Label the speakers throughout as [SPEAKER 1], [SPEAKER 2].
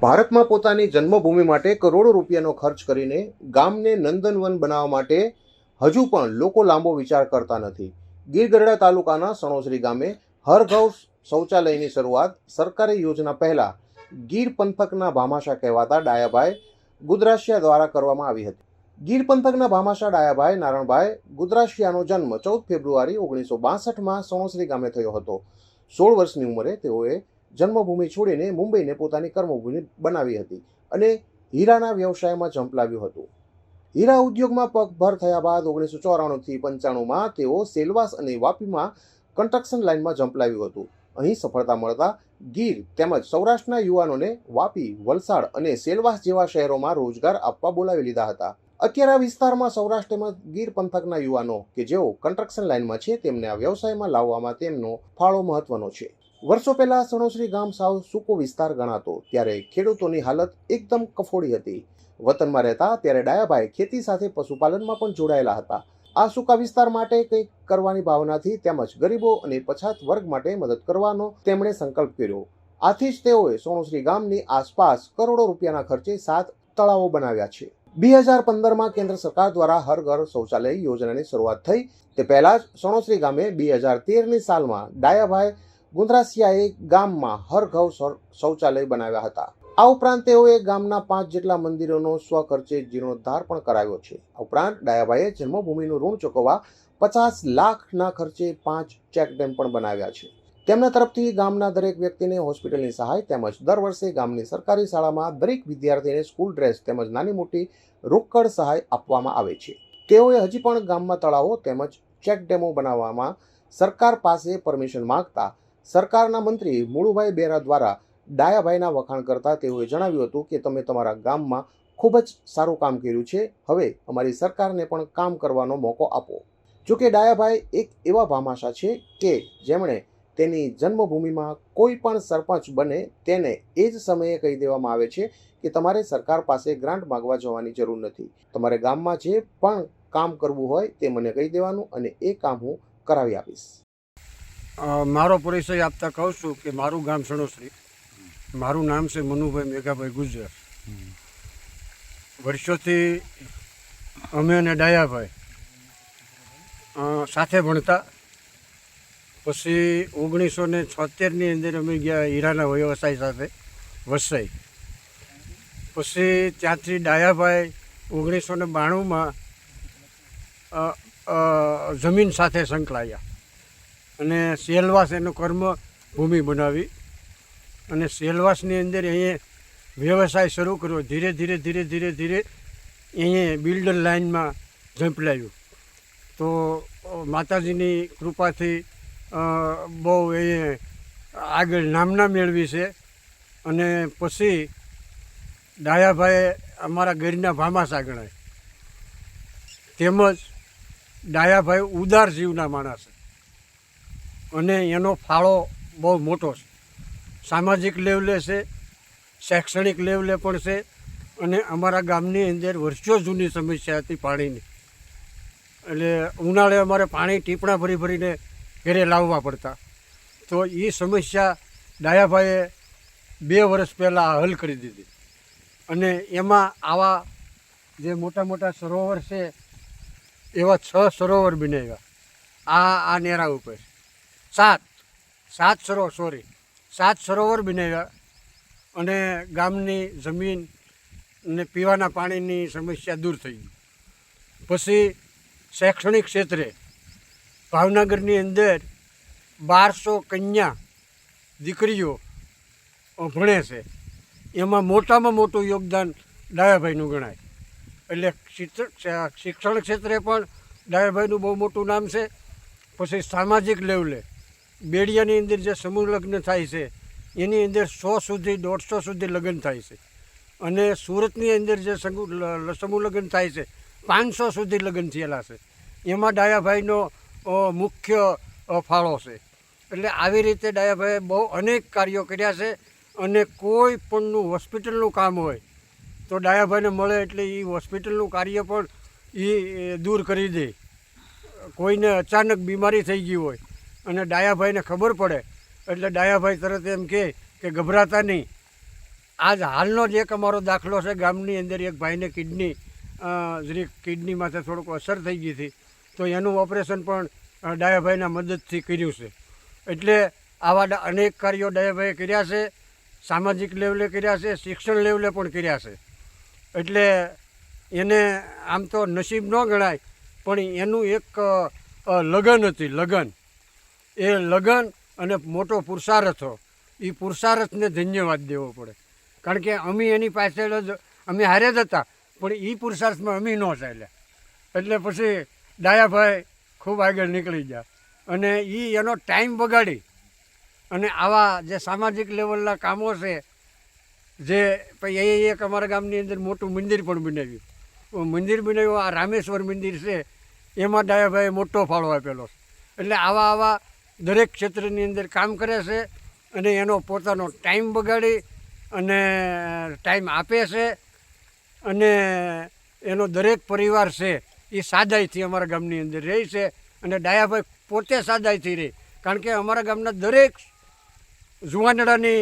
[SPEAKER 1] ભારતમાં પોતાની જન્મભૂમિ માટે કરોડો રૂપિયાનો ખર્ચ કરીને ગામને નંદનવન બનાવવા માટે હજુ પણ લોકો લાંબો વિચાર કરતા નથી. ગીર ગઢડા તાલુકાના સણોસરી ગામે હર ઘર શૌચાલયની શરૂઆત સરકારી યોજના પહેલા ગીર પંથકના ભામાશા કહેવાતા ડાયાભાઈ ગુદરાશિયા દ્વારા કરવામાં આવી હતી. ગીર પંથકના ભામાશા ડાયાભાઈ નારણભાઈ ગુદરાશિયાનો જન્મ 14 ફેબ્રુઆરી 1962માં સણોસરી ગામે થયો હતો. 16 વર્ષની ઉંમરે તેઓએ જન્મભૂમિ છોડીને મુંબઈને પોતાની કર્મભૂમિ બનાવી હતી અને હીરાના વ્યવસાયમાં ઝંપલાવ્યું હતું. હીરા ઉદ્યોગમાં પગભર થયા બાદ 1994થી 95માં તેઓ સેલવાસ અને વાપીમાં કન્સ્ટ્રક્શન લાઇનમાં ઝંપલાવ્યું હતું. અહીં સફળતા મળતા ગીર તેમજ સૌરાષ્ટ્રના યુવાનોને વાપી, વલસાડ અને સેલવાસ જેવા શહેરોમાં રોજગાર આપવા બોલાવી લીધા હતા. અત્યારે આ વિસ્તારમાં સૌરાષ્ટ્ર તેમજ ગીર પંથકના યુવાનો કે જેઓ કન્સ્ટ્રક્શન લાઇનમાં છે તેમને આ વ્યવસાયમાં લાવવામાં તેમનો ફાળો મહત્વનો છે. વર્ષો પહેલા સણોસરી ગામ સાવ સૂકો વિસ્તાર ગણાતો ત્યારે ખેડૂતોની હાલત એકદમ કફોડી હતી. વતનમાં રહેતા ત્યારે ડાયાભાઈ ખેતી સાથે પશુપાલનમાં પણ જોડાયેલા હતા. આ સૂકા વિસ્તાર માટે કંઈક કરવાની ભાવનાથી તેમજ ગરીબો અને પછાત વર્ગ માટે મદદ કરવાનો તેમણે સંકલ્પ કર્યો. આથી જ તેઓએ સણોસરી ગામની આસપાસ કરોડો રૂપિયાના ખર્ચે 7 તળાવો બનાવ્યા છે. 2015માં કેન્દ્ર સરકાર દ્વારા હર ઘર શૌચાલય યોજનાની શરૂઆત થઈ. તે પહેલા જ સણોસરી ગામે 2013ની સાલમાં ડાયાભાઈ ગુદરાશિયાએ ગામમાં હર ઘર શૌચાલય બનાવ્યા હતા. આ ઉપરાંત તેઓએ ગામના 5 જેટલા મંદિરોનો સ્વખર્ચે જીર્ણોદ્ધાર પણ કરાવ્યો છે. આ ઉપરાંત ડાયાભાઈએ જન્મભૂમિનું ઋણ ચૂકવવા 50 લાખના ખર્ચે 5 ચેકડેમ પણ બનાવ્યા છે. તેમના તરફથી ગામના દરેક વ્યક્તિને હોસ્પિટલની સહાય તેમજ દર વર્ષે ગામની સરકારી શાળામાં દરેક વિદ્યાર્થીને સ્કૂલ ડ્રેસ તેમજ નાની મોટી રોકડ સહાય આપવામાં આવે છે. તેઓએ હજી પણ ગામમાં તળાવો તેમજ ચેકડેમો બનાવવામાં સરકાર પાસે પરમિશન માંગતા સરકારના મંત્રી મુળુભાઈ બેરા દ્વારા ડાયાભાઈના વખાણ કરતા તેઓએ જણાવ્યું હતું કે તમે તમારા ગામમાં ખૂબ જ સારું કામ કર્યું છે, હવે અમારી સરકારને પણ કામ કરવાનો મોકો આપો. જોકે ડાયાભાઈ એક એવા ભામાશા છે કે જેમણે તેની જન્મભૂમિમાં કોઈ પણ સરપંચ બને તેને એ જ સમયે કહી દેવામાં આવે છે કે તમારે સરકાર પાસે ગ્રાન્ટ માગવા જવાની જરૂર નથી. તમારે ગામમાં જે પણ કામ કરવું હોય તે મને કહી દેવાનું અને એ કામ હું કરાવી આપીશ.
[SPEAKER 2] મારો પરિચય આપતા કહું છું કે મારું ગામ સણોસરી, મારું નામ છે મનુભાઈ મેઘાભાઈ ગુજર. વર્ષોથી અમે અને ડાયાભાઈ સાથે ભણતા. પછી 1976ની અંદર અમે ગયા હીરાના વ્યવસાય સાથે વસઈ. પછી ત્યાંથી ડાયાભાઈ 1992માં જમીન સાથે સંકળાયા અને સેલવાસ એનો કર્મભૂમિ બનાવી અને સેલવાસની અંદર અહીંયા વ્યવસાય શરૂ કર્યો. ધીરે ધીરે અહીંયા બિલ્ડર લાઇનમાં ઝંપલાવ્યું. તો માતાજીની કૃપાથી બહુ એ આગળ નામના મેળવી છે. અને પછી ડાયાભાઈ અમારા ઘરના ભામાશા ગણાય. તેમજ ડાયાભાઈ ઉદાર જીવના માણસ અને એનો ફાળો બહુ મોટો છે. સામાજિક લેવલે છે, શૈક્ષણિક લેવલે પણ છે. અને અમારા ગામની અંદર વર્ષો જૂની સમસ્યા હતી પાણીની. એટલે ઉનાળે અમારે પાણી ટીપણા ભરીને ઘરે લાવવા પડતા. તો એ સમસ્યા ડાયાભાઈએ 2 વર્ષ પહેલાં હલ કરી દીધી. અને એમાં આવા જે મોટા મોટા સરોવર છે એવા 6 સરોવર બનાવ્યા. આ નેરા ઉપર 7 સરોવર બનાવ્યા. અને ગામની જમીન અને પીવાના પાણીની સમસ્યા દૂર થઈ ગઈ. પછી શૈક્ષણિક ક્ષેત્રે ભાવનગરની અંદર 1200 કન્યા દીકરીઓ ભણે છે. એમાં મોટામાં મોટું યોગદાન ડાયાભાઈનું ગણાય. એટલે શિક્ષણ ક્ષેત્રે પણ ડાયાભાઈનું બહુ મોટું નામ છે. પછી સામાજિક લેવલે બેડિયાની અંદર જે સમૂહ લગ્ન થાય છે એની અંદર 100 સુધી 150 સુધી લગ્ન થાય છે. અને સુરતની અંદર જે સમૂહ લગ્ન થાય છે 500 સુધી લગ્ન થયેલા છે. એમાં ડાયાભાઈનો મુખ્ય ફાળો છે. એટલે આવી રીતે ડાયાભાઈએ બહુ અનેક કાર્યો કર્યા છે. અને કોઈ પણનું હોસ્પિટલનું કામ હોય તો ડાયાભાઈને મળે એટલે એ હોસ્પિટલનું કાર્ય પણ એ દૂર કરી દે. કોઈને અચાનક બીમારી થઈ ગઈ હોય અને ડાયાભાઈને ખબર પડે એટલે ડાયાભાઈ તરત એમ કહે કે ગભરાતા નહીં, આજ હાલનો જ એક અમારો દાખલો છે. ગામની અંદર એક ભાઈને જરીક કિડનીમાંથી થોડુંક અસર થઈ ગઈ હતી, તો એનું ઓપરેશન પણ ડાયાભાઈના મદદથી કર્યું છે. એટલે આવા અનેક કાર્યો ડાયાભાઈએ કર્યા છે, સામાજિક લેવલે કર્યા છે, શિક્ષણ લેવલે પણ કર્યા છે. એટલે એને આમ તો નસીબ ન ગણાય, પણ એનું એક લગન હતી, લગન. એ લગન અને મોટો પુરુષાર્થ હતો. એ પુરુષાર્થને ધન્યવાદ દેવો પડે, કારણ કે અમે એની પાછળ જ અમે હારે જ હતા, પણ એ પુરુષાર્થમાં અમે ન ચાલ્યા. એટલે પછી ડાયાભાઈ ખૂબ આગળ નીકળી ગયા અને એનો ટાઈમ બગાડી અને આવા જે સામાજિક લેવલના કામો છે, જે પછી એક અમારા ગામની અંદર મોટું મંદિર પણ બનાવ્યું. આ રામેશ્વર મંદિર છે, એમાં ડાયાભાઈએ મોટો ફાળો આપેલો છે. એટલે આવા દરેક ક્ષેત્રની અંદર કામ કરે છે અને એનો પોતાનો ટાઈમ બગાડી અને ટાઈમ આપે છે. અને એનો દરેક પરિવાર છે એ સાદાઈથી અમારા ગામની અંદર રહે છે. અને ડાયાભાઈ પોતે સાદાઈથી રહે, કારણ કે અમારા ગામના દરેક જુવાનડાની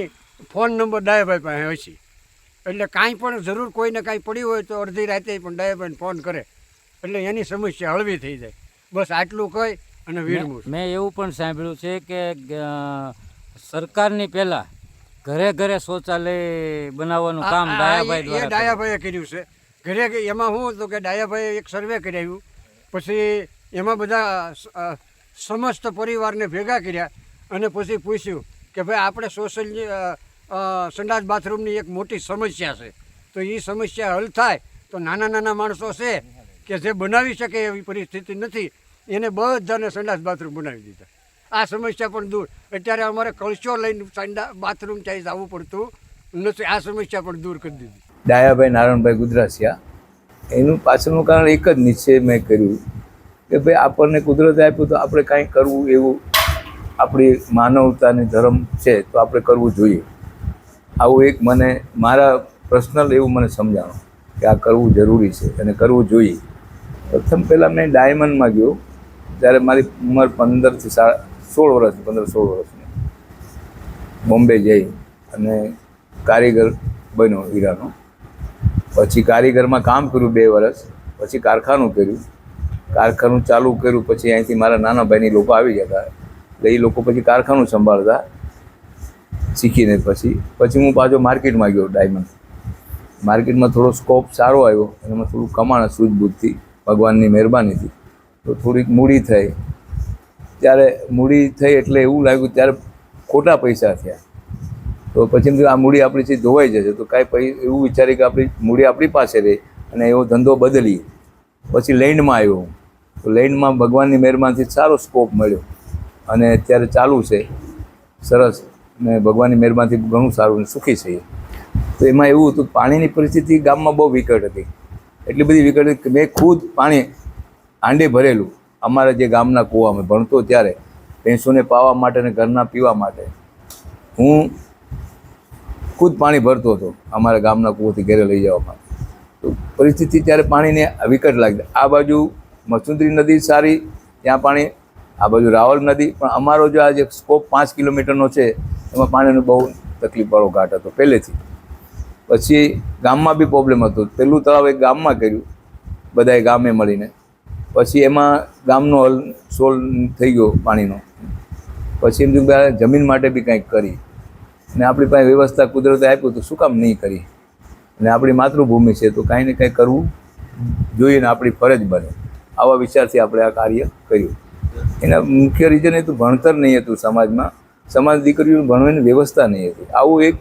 [SPEAKER 2] ફોન નંબર ડાયાભાઈ પાસે હોય છે. એટલે કાંઈ પણ જરૂર કોઈને કાંઈ પડી હોય તો અડધી રાતે પણ ડાયાભાઈને ફોન કરે, એટલે એની સમસ્યા હળવી થઈ જાય. બસ આટલું કહી અને વિરમું.
[SPEAKER 3] મેં એવું પણ સાંભળ્યું છે કે સરકારની પહેલાં ઘરે ઘરે શૌચાલય બનાવવાનું કામ ડાયાભાઈ દ્વારા
[SPEAKER 2] ડાયાભાઈએ કર્યું છે. ઘરે એમાં શું હતું કે ડાયાભાઈએ એક સર્વે કરાવ્યું, પછી એમાં બધા સમસ્ત પરિવારને ભેગા કર્યા અને પછી પૂછ્યું કે ભાઈ આપણે સંડાસ બાથરૂમની એક મોટી સમસ્યા છે, તો એ સમસ્યા હલ થાય તો નાના માણસો છે કે જે બનાવી શકે એવી પરિસ્થિતિ નથી, એને બધાને સંડાસ બાથરૂમ બનાવી દીધા. આ સમસ્યા પણ દૂર. અત્યારે અમારે કળશો લઈને બાથરૂમ ચાઈ જવું પડતું નથી. આ સમસ્યા પણ દૂર કરી દીધી.
[SPEAKER 4] ડાયાભાઈ નારાયણભાઈ ગુજરાસિયા, એનું પાછળનું કારણ એક જ નિશ્ચય મેં કર્યું કે ભાઈ આપણને કુદરતે આપ્યું તો આપણે કાંઈ કરવું, એવું આપણી માનવતાની ધર્મ છે તો આપણે કરવું જોઈએ. આવું એક મને મારા પર્સનલ એવું મને સમજાણું કે આ કરવું જરૂરી છે અને કરવું જોઈએ. પ્રથમ પહેલાં મેં ડાયમંડમાં ગયો ત્યારે મારી ઉંમર 15-16 વર્ષની. બોમ્બે જઈ અને કારીગર બન્યો હીરાનો. પછી કારીગરમાં કામ કર્યું 2 વર્ષ, પછી કારખાનું કર્યું. કારખાનું ચાલુ કર્યું પછી અહીંથી મારા નાના ભાઈની લોકો આવી જતા, એટલે એ લોકો પછી કારખાનું સંભાળતા શીખીને. પછી હું પાછો માર્કેટમાં ગયો ડાયમંડ. માર્કેટમાં થોડો સ્કોપ સારો આવ્યો અને એમાં થોડું કમાણ સૂઝબૂઝથી, ભગવાનની મહેરબાનીથી તો થોડીક મૂડી થઈ. ત્યારે મૂડી થઈ એટલે એવું લાગ્યું ત્યારે ખોટા પૈસા થયા. તો પછી આ મૂડી આપણી છે ધોવાઈ જશે, તો કાંઈ એવું વિચારી કે આપણી મૂડી આપણી પાસે રહે અને એવો ધંધો બદલીએ. પછી લેન્ડમાં આવ્યો. તો લેન્ડમાં ભગવાનની મહેરબાનીથી સારો સ્કોપ મળ્યો અને અત્યારે ચાલુ છે સરસ, અને ભગવાનની મહેરબાનીથી ઘણું સારું સુખી છીએ. તો એમાં એવું હતું, પાણીની પરિસ્થિતિ ગામમાં બહુ વિકટ હતી. એટલી બધી વિકટ હતી કે મેં ખુદ પાણી હાંડે ભરેલું. અમારા જે ગામના કૂવામાં ભણતો ત્યારે ભેંસોને પાવા માટે અને ઘરના પીવા માટે હું ખુદ પાણી ભરતો હતો અમારા ગામના કૂવાથી ઘરે લઈ જવા માટે. તો પરિસ્થિતિ ત્યારે પાણીને વિકટ લાગતી. આ બાજુ મસુંદરી નદી સારી, ત્યાં પાણી, આ બાજુ રાવલ નદી. પણ અમારો જો આ જે સ્કોપ 5 કિલોમીટરનો છે એમાં પાણીનો બહુ તકલીફવાળો ઘાટ હતો પહેલેથી. પછી ગામમાં બી પ્રોબ્લેમ હતો. પહેલું તળાવ એક ગામમાં કર્યું બધાએ ગામે મળીને. પછી એમાં ગામનો હલ સોલ થઈ ગયો પાણીનો. પછી એમ થયું જમીન માટે બી કંઈક કરી, અને આપણી પાસે વ્યવસ્થા કુદરતે આપ્યું તો શું કામ નહીં કરી? અને આપણી માતૃભૂમિ છે તો કાંઈ ને કાંઈ કરવું જોઈએ ને આપણી ફરજ બને. આવા વિચારથી આપણે આ કાર્ય કર્યું. એના મુખ્ય રીઝન એ તો ભણતર નહીં હતું સમાજમાં. સમાજ દીકરીઓને ભણવાની વ્યવસ્થા નહીં હતી. આવું એક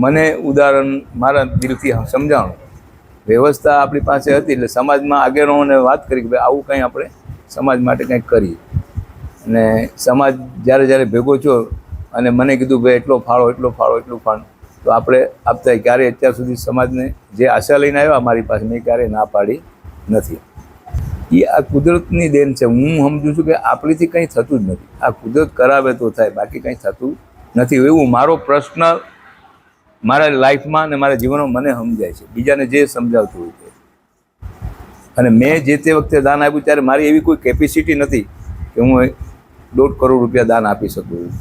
[SPEAKER 4] મને ઉદાહરણ મારા દિલથી સમજાણું. વ્યવસ્થા આપણી પાસે હતી એટલે સમાજમાં આગેવાનોને વાત કરી કે ભાઈ આવું કંઈ આપણે સમાજ માટે કંઈક કરીએ. અને સમાજ જ્યારે ભેગો થયો અને મને કીધું ભાઈ એટલું ફાળો, તો આપણે આપતા ક્યારેય અત્યાર સુધી સમાજને જે આશા લઈને આવ્યા મારી પાસે મેં ક્યારેય ના પાડી નથી. એ આ કુદરતની દેન છે. હું સમજું છું કે આપણીથી કંઈ થતું જ નથી. આ કુદરત કરાવે તો થાય, બાકી કંઈ થતું નથી. એવું મારો પ્રશ્ન મારા લાઈફમાં અને મારા જીવનમાં મને સમજાય છે, બીજાને જે સમજાવતું હોય છે. અને મેં જે તે વખતે દાન આપ્યું ત્યારે મારી એવી કોઈ કેપેસિટી નથી કે હું 1.5 કરોડ રૂપિયા દાન આપી શકું.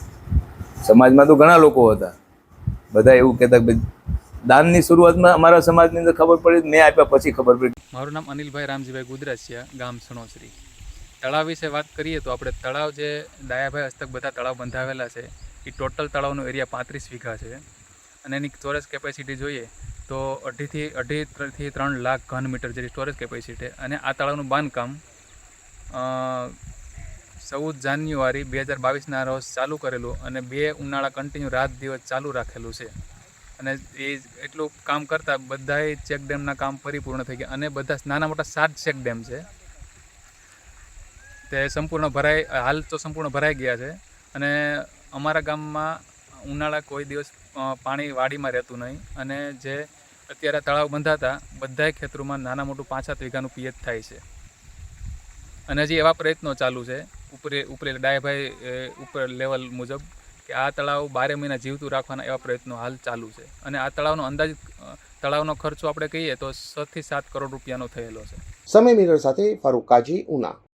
[SPEAKER 4] સમાજમાં તો ઘણા લોકો હતા, બધા એવું કહેતા કે દાનની શરૂઆતમાં અમારા સમાજની અંદર ખબર પડી, મેં આપ્યા પછી ખબર પડી.
[SPEAKER 5] મારું નામ અનિલભાઈ રામજીભાઈ ગુદરાસિયા, ગામ સણોસરી. તળાવ વિશે વાત કરીએ તો આપણે તળાવ જે ડાયાભાઈ હસ્તક બધા તળાવ બંધાવેલા છે એ ટોટલ તળાવનો એરિયા 35 વીઘા છે અને એની સ્ટોરેજ કેપેસિટી જોઈએ તો 2.5 થી 3 લાખ ઘન મીટર જેટલી સ્ટોરેજ કેપેસિટી. અને આ તળાવનું બાંધકામ 14 જાન્યુઆરી 2022ના રોજ ચાલુ કરેલું અને 2 ઉનાળા કન્ટિન્યુ રાત દિવસ ચાલુ રાખેલું છે. અને એ એટલું કામ કરતાં બધાય ચેક ડેમના કામ પરિપૂર્ણ થઈ ગયા અને બધા નાના મોટા 7 ચેક ડેમ છે તે સંપૂર્ણ હાલ તો સંપૂર્ણ ભરાઈ ગયા છે. અને અમારા ગામમાં ઉનાળા કોઈ દિવસ પાણી વાડીમાં રહેતું નહીં અને જે અત્યારે તળાવ બંધાતા બધાય ખેતરોમાં નાના મોટું 5-7 વીઘાનું પિયત થાય છે. અને હજી એવા પ્રયત્નો ચાલુ છે ઉપર ડાયાભાઈ ઉપર લેવલ મુજબ કે આ તળાવ 12 મહિના જીવતું રાખવાના એવા પ્રયત્નો હાલ ચાલુ છે. અને આ તળાવનો અંદાજિત તળાવનો ખર્ચો આપણે કહીએ તો 6 થી 7 કરોડ રૂપિયાનો થયેલો છે.
[SPEAKER 1] સમય મિરર સાથે ફારૂક કાજી, ઉના.